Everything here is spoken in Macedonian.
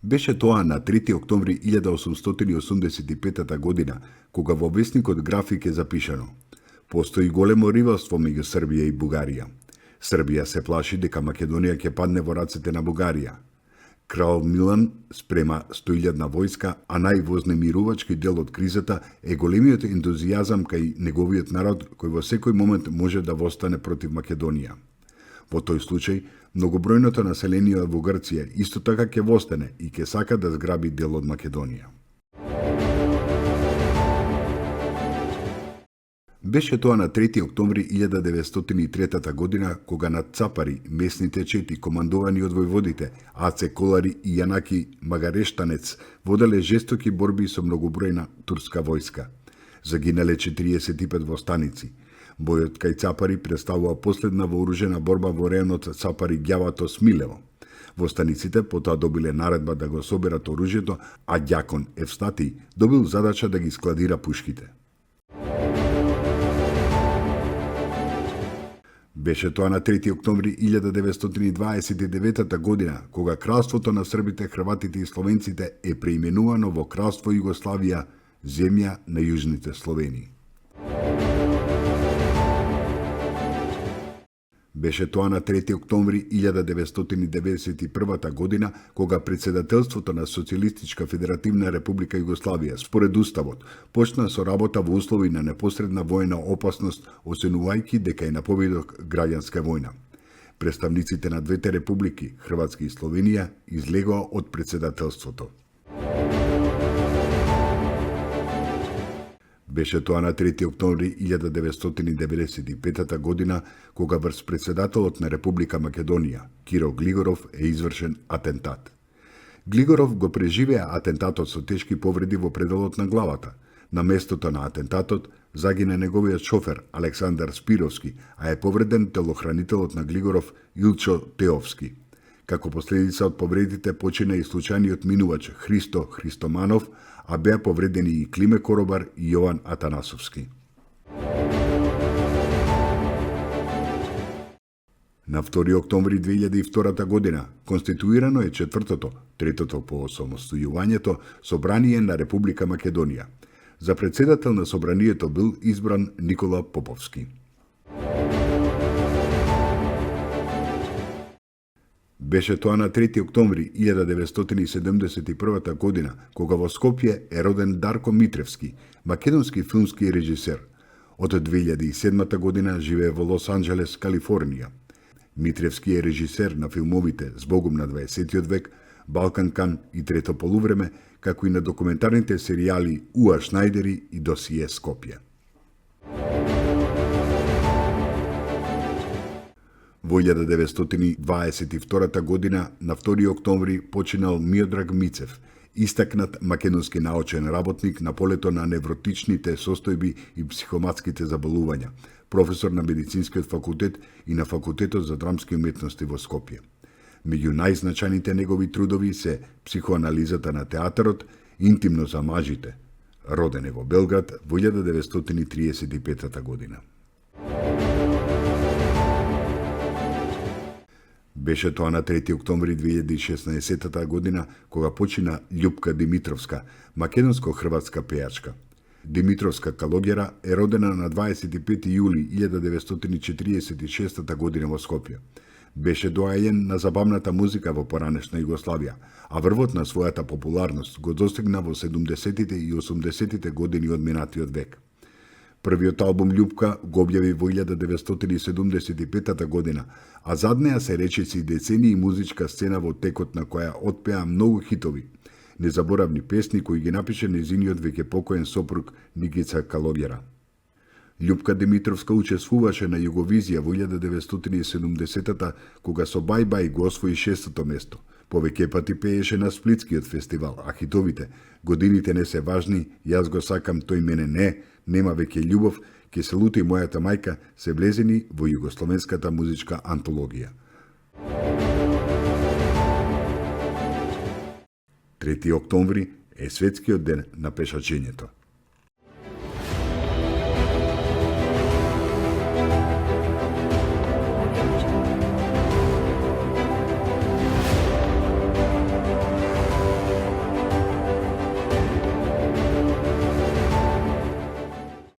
Беше тоа на 3 октомври 1885 година, кога во весникот График е запишано: постои големо ривалство меѓу Србија и Бугарија. Србија се плаши дека Македонија ќе падне во рацете на Бугарија. Крал Милан спрема 100.000 војска, а највознемирувачки дел од кризата е големиот ентузијазам кај неговиот народ кој во секој момент може да востане против Македонија. Во тој случај, многобројното население во Грција исто така ќе востане и ќе сака да зграби дел од Македонија. Беше тоа на 3 октомври 1903 година, кога над Цапари, местните чети, командовани од војводите Аце Колари и Јанаки Магарештанец, воделе жестоки борби со многобројна турска војска. Загинале 45 востаници. Бојот кај Цапари представува последна вооружена борба во районот Цапари-Ѓавато-Смилево. Востаниците потоа добиле наредба да го соберат оружјето, а ѓакон Евстатиј добил задача да ги складира пушките. Беше тоа на 3 октомври 1929 година, кога кралството на србите, хрватите и словенците е преименувано во Кралство Југославија, земја на јужните Словени. Беше тоа на 3 октомври 1991 година, кога председателството на Социјалистичка Федеративна Република Југославија, според Уставот, почна со работа во услови на непосредна воена опасност, оценувајќи дека е на победок граѓанска војна. Представниците на двете републики, Хрватска и Словенија, излегоа од председателството. Беше тоа на 3 октомври 1995 година, кога врз председателот на Република Македонија, Киро Глигоров, е извршен атентат. Глигоров го преживеа атентатот со тешки повреди во пределот на главата. На местото на атентатот загина неговиот шофер Александар Спировски, а е повреден телохранителот на Глигоров Илчо Теовски. Како последица од повредите почина и случајниот минувач Христо Христоманов, а беа повредени и Климе Коробар и Јован Атанасовски. На 2 октомври 2002 година конституирано е третото по осамостојувањето собрание на Република Македонија. За председател на собранието бил избран Никола Поповски. Беше тоа на 3 октомври 1971 година, кога во Скопје е роден Дарко Митревски, македонски филмски режисер. Од 2007 година живее во Лос Анџелес, Калифорнија. Митревски е режисер на филмовите Збогум на 20. век, Балкан Кан и Трето полувреме, како и на документарните серијали Уа Шнајдери и Досие Скопје. Во 1922 година, на 2 октомври, починал Миодраг Мицев, истакнат македонски научен работник на полето на невротичните состојби и психоматските заболувања, професор на Медицинскиот факултет и на Факултетот за драмски уметности во Скопје. Меѓу најзначајните негови трудови се Психоанализата на театарот, Интимно за мажите. Роден е во Белград во 1935 година. Беше тоа на 3 октомври 2016 година, кога почина Љупка Димитровска, македонско-хрватска пејачка. Димитровска Калогера е родена на 25 јули 1946 година во Скопје. Беше доајен на забавната музика во поранешна Југославија, а врвот на својата популарност го достигна во 70-тите и 80-тите години од минатиот век. Првиот албум Љупка го објави во 1975 година, а зад неа се речиси децении музичка сцена во текот на која отпеа многу хитови, незаборавни песни кои ги напише незиниот веќе покоен сопруг Никица Калогера. Љупка Димитровска учествуваше на Југовизија во 1970-та, кога со Бај Бај го освои 6-то место. Повеќе пати пееше на Сплитскиот фестивал, а хитовите "Годините не се важни", "Јас го сакам, тој мене не", "Нема веќе љубов", "Ке се лути мојата мајка" се влезени во југословенската музичка антологија. 3 октомври е светскиот ден на пешачењето.